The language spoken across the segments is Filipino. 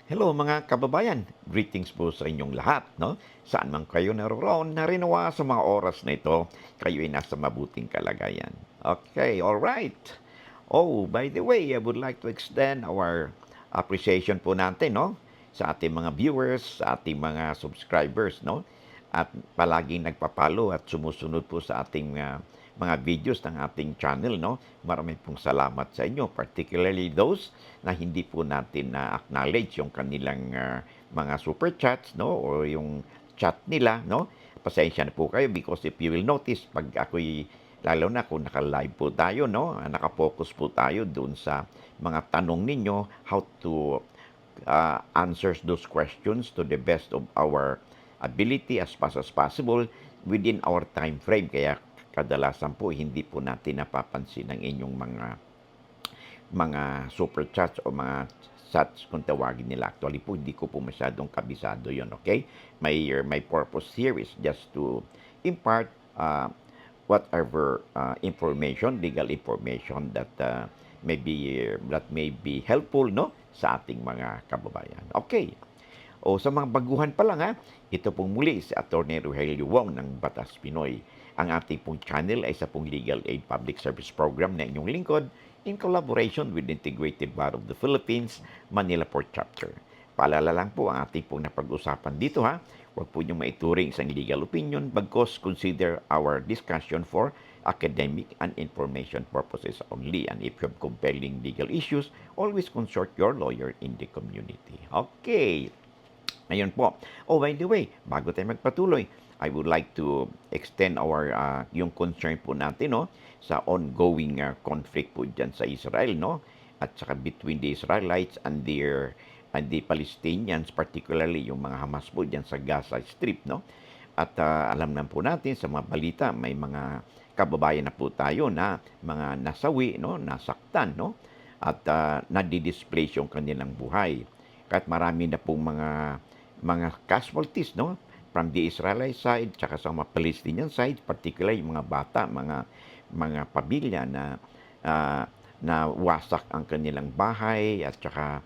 Hello mga kababayan, greetings po sa inyong lahat, no? Saan man kayo naroon, narinawa sa mga oras na ito, kayo ay nasa mabuting kalagayan. Okay, all right. Oh, by the way, I would like to extend our appreciation po natin, no? Sa ating mga viewers, sa ating mga subscribers, no? At palaging nagpapalo at sumusunod po sa ating mga videos ng ating channel, no? Maraming pong salamat sa inyo, particularly those na hindi po natin na-acknowledge yung kanilang mga super chats, no? O yung chat nila, no? Pasensya na po kayo because if you will notice, pag ako'y lalo na kung naka-live po tayo, no? Naka-focus po tayo doon sa mga tanong ninyo, how to answers those questions to the best of our ability as fast as possible within our time frame. Kaya kadalasan po hindi po natin napapansin ang inyong mga super chats o mga chats kung tawagin nila. Actually po, hindi ko po masyadong kabisado yon, okay? My purpose here is just to impart whatever information, legal information that may be helpful, no, sa ating mga kababayan. Okay. O sa mga baguhan pa lang ha, ito pong muli si Atty. Rogelio Wong ng Batas Pinoy. Ang ating pong channel ay isa pong legal aid public service program na inyong lingkod in collaboration with the Integrated Bar of the Philippines, Manila Port Chapter. Paalala lang po ang ating pong napag-usapan dito ha. Huwag po niyong maituring isang legal opinion bagkos consider our discussion for academic and information purposes only. And if you have compelling legal issues, always consult your lawyer in the community. Okay. Ayun po. Oh, by the way, bago tayo magpatuloy, I would like to extend our yung concern po natin, no, sa ongoing conflict po diyan sa Israel, no, at saka between the Israelites and the Palestinians, particularly yung mga Hamas po diyan sa Gaza Strip, no. At alam na po natin sa mga balita, may mga kababayan na po tayo na mga nasawi, no, nasaktan, no, at nadi-displace yung kanilang buhay. Kahit marami na pong mga casualties, no, from the Israelite side tsaka sa mga Palestinian side, particularly yung mga bata, mga pamilya uh, na wasak ang kanilang bahay at tsaka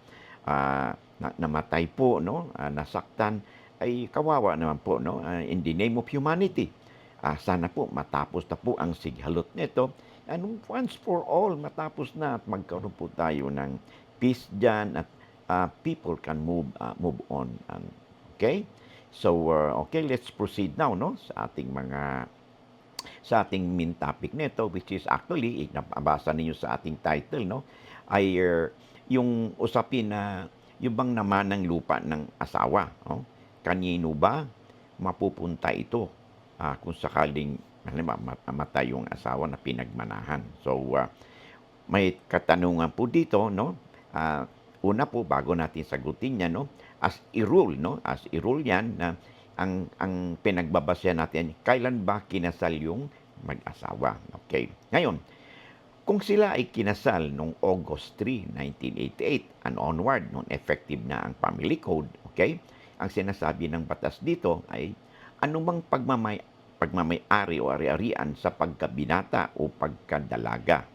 namatay po, no, nasaktan, ay kawawa naman po, no, in the name of humanity. Sana po matapos na po ang sighalot nito and once for all matapos na at magkaroon po tayo ng peace dyan at people can move on. Okay? So, okay, let's proceed now, no, sa ating main topic nito, which is actually, nabasa ninyo sa ating title, no, ay yung usapin na yung bang naman ng lupa ng asawa. No? Kanino ba mapupunta ito kung sakaling mamatay yung asawa na pinagmanahan? So, may katanungan po dito, no? Una po, bago natin sagutin yan, no? As a rule yan na ang pinagbabasya natin, kailan ba kinasal yung mag-asawa? Okay. Ngayon, kung sila ay kinasal noong August 3, 1988 and onward, noong effective na ang family code, okay? Ang sinasabi ng batas dito ay anumang pagmamay-ari o ari-arian sa pagkabinata o pagkadalaga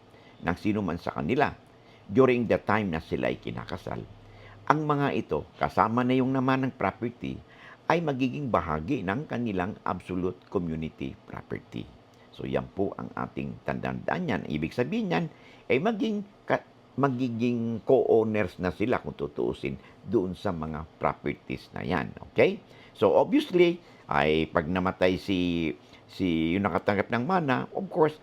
ng sino man sa kanila during the time na sila ay kinakasal. Ang mga ito, kasama na yung naman ng property, ay magiging bahagi ng kanilang absolute community property. So yan po ang ating tandaan yan. Ibig sabihin yan, ay magiging co-owners na sila kung tutuusin doon sa mga properties na yan. Okay? So obviously, ay pag namatay si yung nakatanggap ng mana, of course,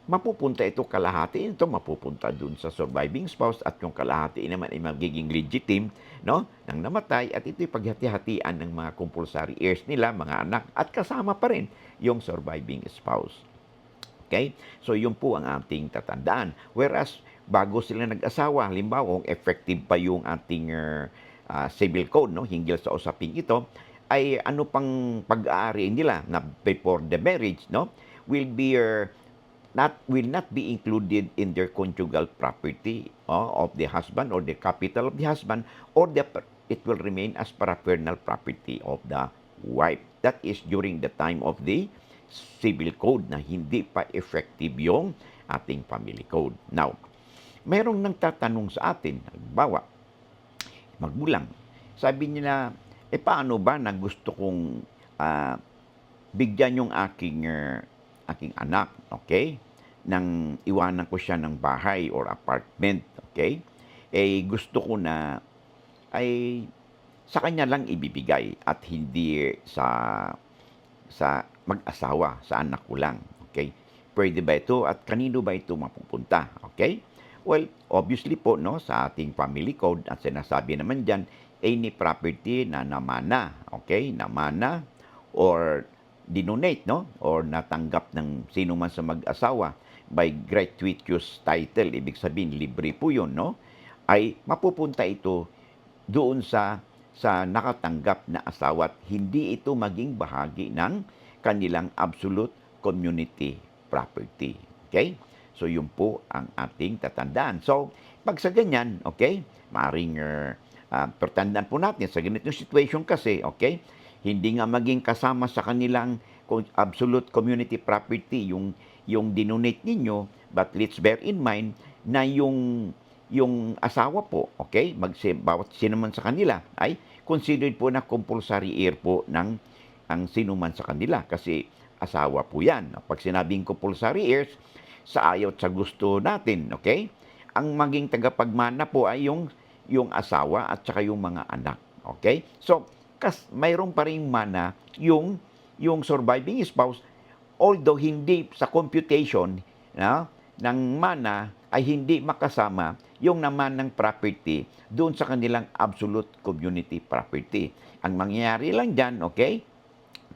mapupunta ito kalahati ito mapupunta dun sa surviving spouse at yung kalahati naman ay magiging legitimate, no, ng namatay at ito'y paghati-hatian ng mga compulsory heirs nila, mga anak at kasama pa rin yung surviving spouse. Okay? So yun po ang ating tatandaan. Whereas bago sila nag-asawa, halimbawa kung effective pa yung ating civil code, no, hinggil sa usaping ito, ay ano pang pag-aari nila na before the marriage, no, will not be included in their conjugal property of the husband or the capital of the husband or it will remain as paraphernal property of the wife. That is during the time of the civil code na hindi pa effective yung ating family code. Now, merong nagtatanong sa atin, halimbawa, magulang. Sabi nila, paano ba na gusto kong ah, bigyan yung aking anak, okay? Nang iwanan ko siya ng bahay or apartment, okay? Gusto ko na ay sa kanya lang ibibigay at hindi sa mag-asawa, sa anak ko lang, okay? Puwede ba ito at kanino ba ito mapupunta, okay? Well, obviously po 'no, sa ating family code at sinasabi naman diyan, any property na namana, okay, namana or dinonate 'no, or natanggap ng sino man sa mag-asawa by gratuitous title, ibig sabihin libre po 'yun 'no, ay mapupunta ito doon sa nakatanggap na asawa at hindi ito maging bahagi ng kanilang absolute community property. Okay? So, yun po ang ating tatandaan. So, pag sa ganyan, okay, maaaring tatandaan po natin sa ganitong situation kasi, okay, hindi nga maging kasama sa kanilang absolute community property yung dinonate ninyo, but let's bear in mind na yung asawa po, okay, bawat sino man sa kanila ay considered po na compulsory heir po ng ang sino man sa kanila kasi asawa po yan. Pag sinabing compulsory heirs, sa ayaw at sa gusto natin, okay, ang maging tagapagmana po ay yung asawa at saka yung mga anak, okay? So, mayroon pa ring mana yung surviving spouse, although hindi sa computation ng mana ay hindi makasama yung naman ng property doon sa kanilang absolute community property. Ang mangyayari lang dyan, okay,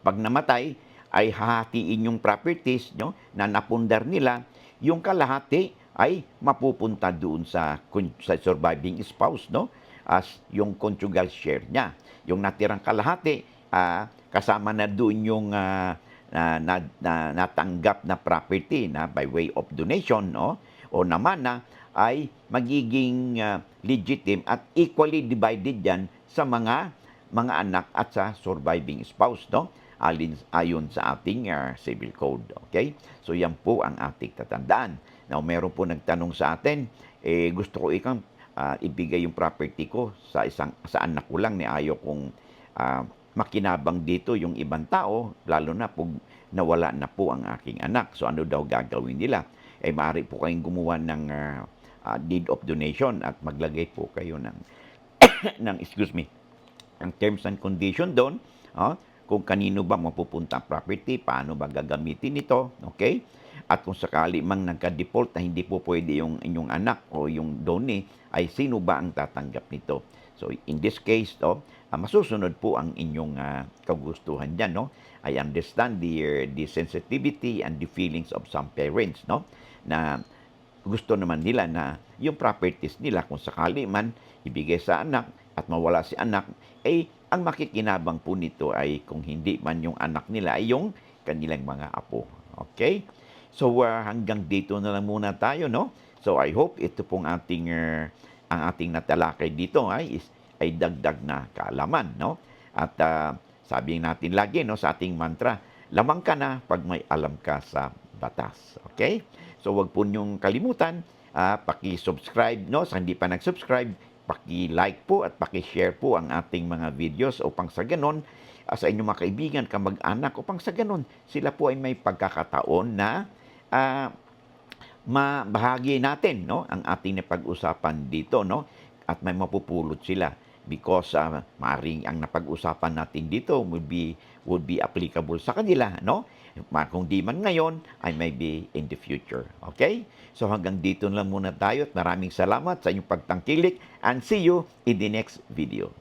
pag namatay, ay hahatiin yung properties na napundar nila, yung kalahati ay mapupunta doon sa surviving spouse, no? As yung conjugal share niya. Yung natirang kalahati, kasama na doon yung natanggap na property na by way of donation, no? O naman na ay magiging legitimate at equally divided yan sa mga anak at sa surviving spouse, no? Ayon sa ating civil code, okay? So yan po ang ating tatandaan. Now, meron po nagtanong sa atin, gusto ko ibigay yung property ko sa anak ko lang, ni ayaw kong makinabang dito yung ibang tao, lalo na pag nawala na po ang aking anak. So ano daw gagawin nila? Maaari po kayong gumawa ng deed of donation at maglagay po kayo ng excuse me, ang terms and condition doon, kung kanino ba mapupunta ang property, paano ba gagamitin ito, okay? At kung sakali mang nagka-default na hindi po pwede yung inyong anak o yung donee, ay sino ba ang tatanggap nito? So, in this case, masusunod po ang inyong kagustuhan dyan, no? I understand the sensitivity and the feelings of some parents, no? Na gusto naman nila na yung properties nila kung sakali man ibigay sa anak at mawala si anak, ang makikinabang po nito ay kung hindi man yung anak nila ay yung kanilang mga apo. Okay? So, hanggang dito na lang muna tayo, no? So, I hope ito pong ang ating natalakay dito ay dagdag na kaalaman, no? At sabi natin lagi, no, sa ating mantra, lamang ka na pag may alam ka sa batas. Okay? So, wag po niyong kalimutan, paki-subscribe, no? Sa hindi pa nag-subscribe, paki-like po at paki-share po ang ating mga videos upang sa ganon, sa inyong mga kaibigan, kamag-anak, upang sa ganon, sila po ay may pagkakataon na mabahagi natin, no, ang ating napag-usapan dito, no, at may mapupulot sila because maring ang napag-usapan natin dito would be applicable sa kanila, no? Kung di man ngayon, ay maybe in the future. Okay? So hanggang dito lang muna tayo at maraming salamat sa inyong pagtangkilik and see you in the next video.